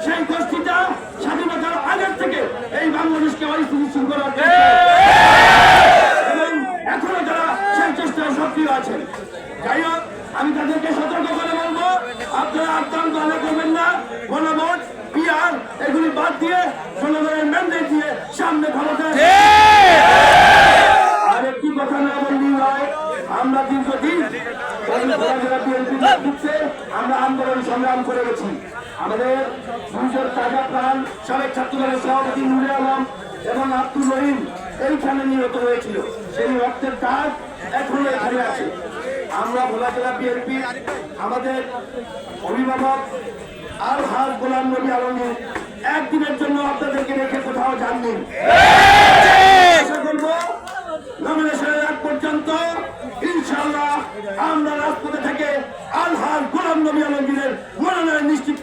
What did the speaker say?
সেই গোষ্ঠীটা স্বাধীনতার আগের থেকে এই বাংলাদেশকে অস্থিতিশীল করার এবং এখনো যারা সেই চেষ্টায় সক্রিয় আছেন। যাই হোক, আমি তাদেরকে সতর্ক করে বলবো, আপনারা আক্রান্ত আনা করবেন না। গণভোট, পিআর এগুলি বাদ দিয়ে জনগণের ম্যান্ডেট দিয়ে সামনে ক্ষমতা। আর একটি কথা না বললেই নয়, আমরা দীর্ঘদিন আমরা আন্দোলন সংগ্রাম করে গেছি। আমাদের দুজন তাজা প্রাণ সাবেক ছাত্রদলের সভাপতি নুরে আলম এবং আব্দুল রহিম এইখানে নিহত হয়েছিল। সেই রক্তের দাগ এখনো এখানে আছে। আমরা ভোলা জেলা বিএনপি আমাদের অভিভাবক আলহাজ গোলাম নবী আলমগীর একদিনের জন্য আপনাদেরকে রেখে কোথাও যাননি। আশা করবো নমিনেশনের আগ পর্যন্ত ইনশাআল্লাহ আমরা রাজপথে থেকে আলহাজ গোলাম নবী আলমগীরের মনোনয়ন নিশ্চিত